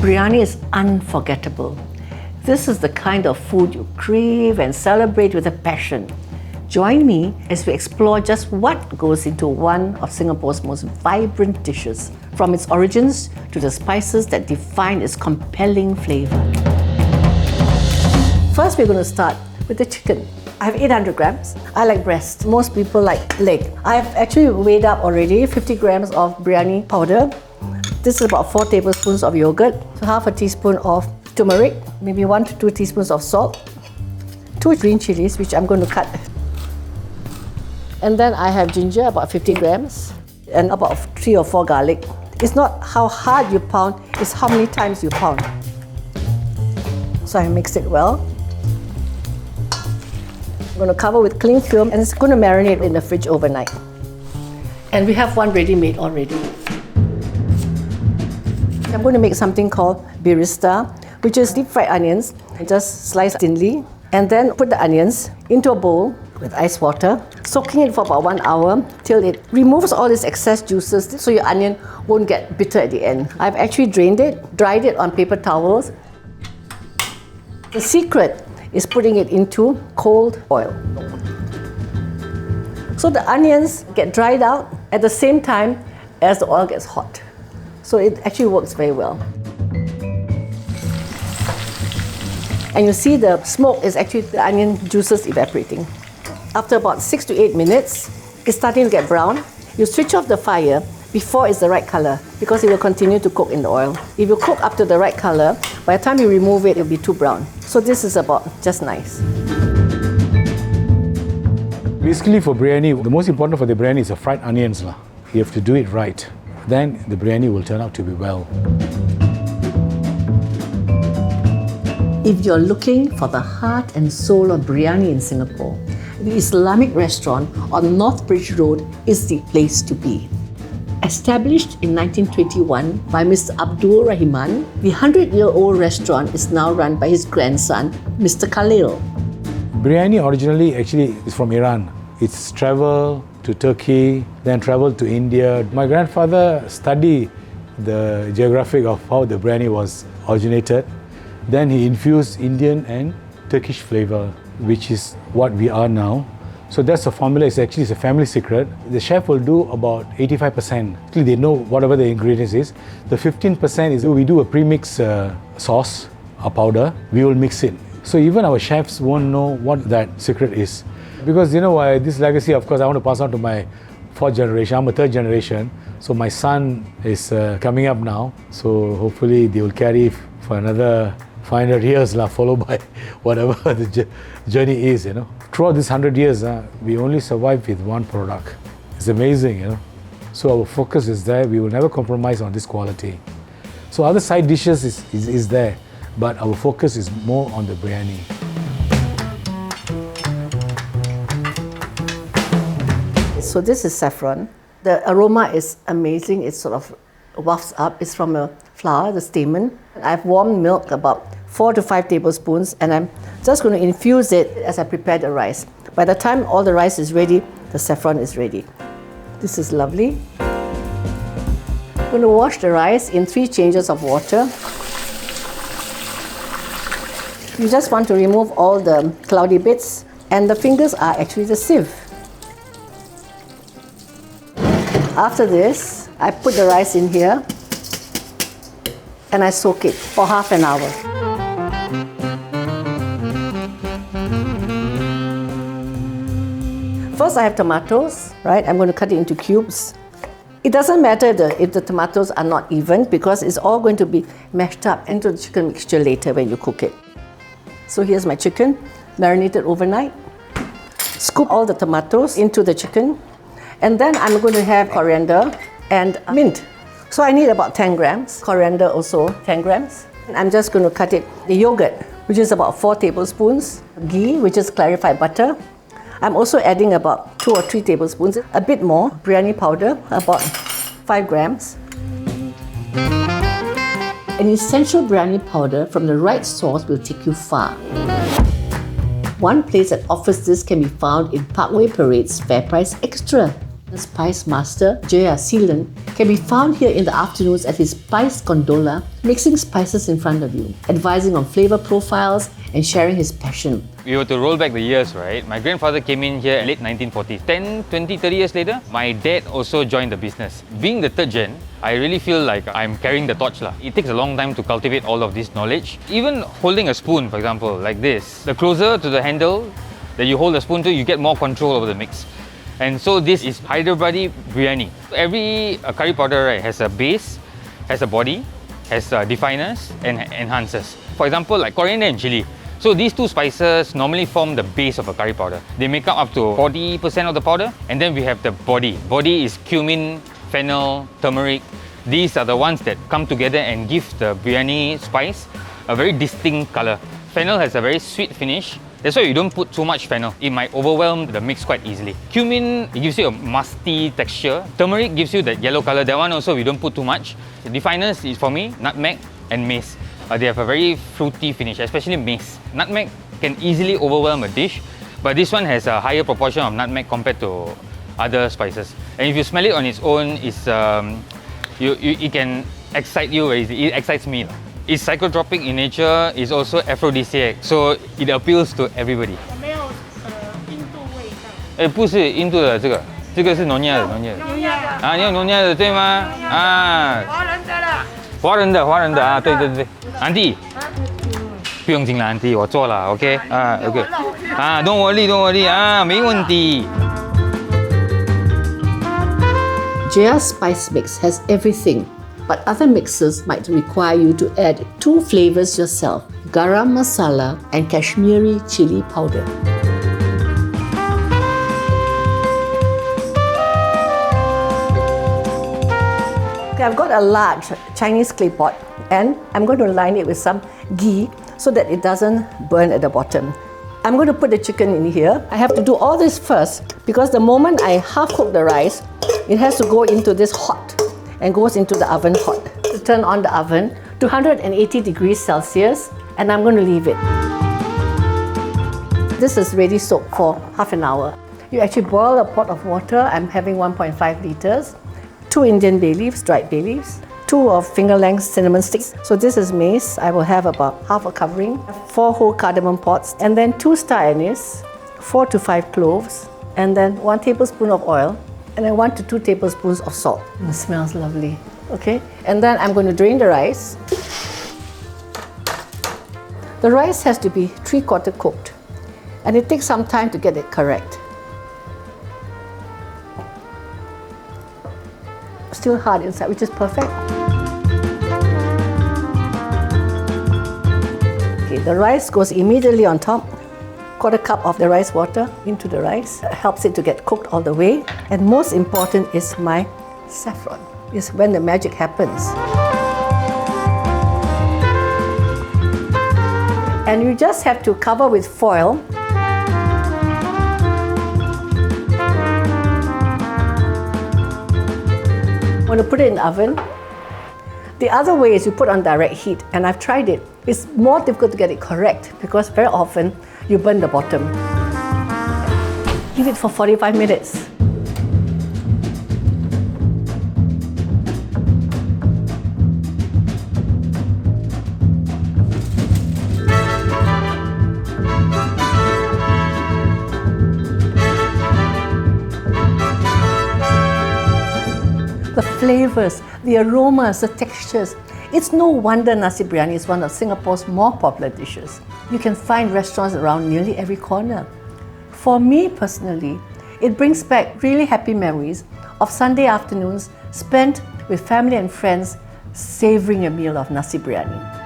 Biryani is unforgettable. This is the kind of food you crave and celebrate with a passion. Join me as we explore just what goes into one of Singapore's most vibrant dishes, from its origins to the spices that define its compelling flavor. First, we're going to start with the chicken. I have 800 grams. I like breast. Most people like leg. I've actually weighed up already 50 grams of biryani powder. This is about 4 tablespoons of yogurt, half a teaspoon of turmeric, maybe 1 to 2 teaspoons of salt, 2 green chilies, which I'm going to cut. And then I have ginger, about 50 grams, and about 3 or 4 garlic. It's not how hard you pound, it's how many times you pound. So I mix it well. I'm going to cover with cling film, and it's going to marinate in the fridge overnight. And we have one ready-made already. I'm going to make something called birista, which is deep fried onions, just sliced thinly, and then put the onions into a bowl with ice water, soaking it for about 1 hour till it removes all its excess juices so your onion won't get bitter at the end. I've actually drained it, dried it on paper towels. The secret is putting it into cold oil. So the onions get dried out at the same time as the oil gets hot. So it actually works very well. And you see the smoke is actually the onion juices evaporating. After about 6 to 8 minutes, it's starting to get brown. You switch off the fire before it's the right color because it will continue to cook in the oil. If you cook up to the right color, by the time you remove it, it'll be too brown. So this is about just nice. Basically for biryani, the most important for the biryani is the fried onions. You have to do it right. Then the biryani will turn out to be well. If you're looking for the heart and soul of biryani in Singapore, the Islamic Restaurant on North Bridge Road is the place to be. Established in 1921 by Mr. Abdul Rahiman, the 100-year-old restaurant is now run by his grandson, Mr. Khalil. Biryani originally actually is from Iran. It's traveled to Turkey, then traveled to India. My grandfather studied the geographic of how the biryani was originated. Then he infused Indian and Turkish flavor, which is what we are now. So that's the formula. It's actually a family secret. The chef will do about 85%. Actually, they know whatever the ingredients is. The 15% is we do a premix sauce, a powder. We will mix it. So even our chefs won't know what that secret is. Because this legacy, of course, I want to pass on to my 4th generation. I'm a 3rd generation. So my son is coming up now. So hopefully they will carry for another 500 years, followed by whatever the journey is, Throughout this 100 years, we only survived with one product. It's amazing, So our focus is there. We will never compromise on this quality. So other side dishes is there, but our focus is more on the biryani. So this is saffron. The aroma is amazing. It sort of wafts up. It's from a flower, the stamen. I've warmed milk, about 4 to 5 tablespoons, and I'm just going to infuse it as I prepare the rice. By the time all the rice is ready, the saffron is ready. This is lovely. I'm going to wash the rice in 3 changes of water. You just want to remove all the cloudy bits, and the fingers are actually the sieve. After this, I put the rice in here and I soak it for half an hour. First, I have tomatoes, right? I'm going to cut it into cubes. It doesn't matter if the tomatoes are not even because it's all going to be mashed up into the chicken mixture later when you cook it. So here's my chicken, marinated overnight. Scoop all the tomatoes into the chicken. And then I'm going to have coriander and mint. So I need about 10 grams. Coriander also 10 grams. And I'm just going to cut it. The yogurt, which is about 4 tablespoons. Ghee, which is clarified butter. I'm also adding about 2 or 3 tablespoons. A bit more. Biryani powder, about 5 grams. An essential biryani powder from the right source will take you far. One place that offers this can be found in Parkway Parade's Fair Price Extra. The spice master, Jeya Seelan, can be found here in the afternoons at his spice gondola, mixing spices in front of you, advising on flavor profiles and sharing his passion. We were to roll back the years, right? My grandfather came in here in late 1940s. 10, 20, 30 years later, my dad also joined the business. Being the third gen, I really feel like I'm carrying the torch. It takes a long time to cultivate all of this knowledge. Even holding a spoon, for example, like this, the closer to the handle that you hold the spoon to, you get more control over the mix. And so this is Hyderabadi biryani. Every curry powder, right, has a base, has a body, has definers and enhancers. For example, like coriander and chili. So these two spices normally form the base of a curry powder. They make up to 40% of the powder, and then we have the body. Body is cumin, fennel, turmeric. These are the ones that come together and give the biryani spice a very distinct color. Fennel has a very sweet finish. That's why you don't put too much fennel. It might overwhelm the mix quite easily. Cumin, it gives you a musty texture. Turmeric gives you that yellow color. That one also we don't put too much. The definers is for me nutmeg and mace. They have a very fruity finish, especially mace. Nutmeg can easily overwhelm a dish, but this one has a higher proportion of nutmeg compared to other spices. And if you smell it on its own, it can excite you very easily. It excites me. It's psychotropic in nature, it's also aphrodisiac, so it appeals to everybody. 有没有印度味道？不是印度的这个，这个是农亚的，农亚的。农亚的。啊，你有农亚的对吗？啊，华人的啦。华人的啊，对对对。安迪，不用紧了，安迪，我做了 ，OK 啊 ，OK 啊，don't worry 啊，没问题。Jeya's spice mix has everything, but other mixes might require you to add 2 flavors yourself: garam masala and Kashmiri chili powder. Okay, I've got a large Chinese clay pot and I'm going to line it with some ghee so that it doesn't burn at the bottom. I'm going to put the chicken in here. I have to do all this first because the moment I half cook the rice, it has to go into this hot and goes into the oven hot. Turn on the oven to 180 degrees Celsius and I'm going to leave it. This is ready soaked for half an hour. You actually boil a pot of water. I'm having 1.5 liters. 2 Indian bay leaves, dried bay leaves. 2 of finger-length cinnamon sticks. So this is mace. I will have about half a covering. 4 whole cardamom pods, and then 2 star anise, 4 to 5 cloves, and then 1 tablespoon of oil, and then 1 to 2 tablespoons of salt. It smells lovely. Okay, and then I'm going to drain the rice. The rice has to be 3/4 cooked, and it takes some time to get it correct. Still hard inside, which is perfect. Okay, the rice goes immediately on top. 1/4 cup of the rice water into the rice. It helps it to get cooked all the way. And most important is my saffron. It's when the magic happens. And you just have to cover with foil. I'm going to put it in the oven. The other way is you put on direct heat, and I've tried it. It's more difficult to get it correct because very often you burn the bottom. Leave it for 45 minutes. The flavors, the aromas, the textures. It's no wonder nasi biryani is one of Singapore's more popular dishes. You can find restaurants around nearly every corner. For me personally, it brings back really happy memories of Sunday afternoons spent with family and friends savoring a meal of nasi biryani.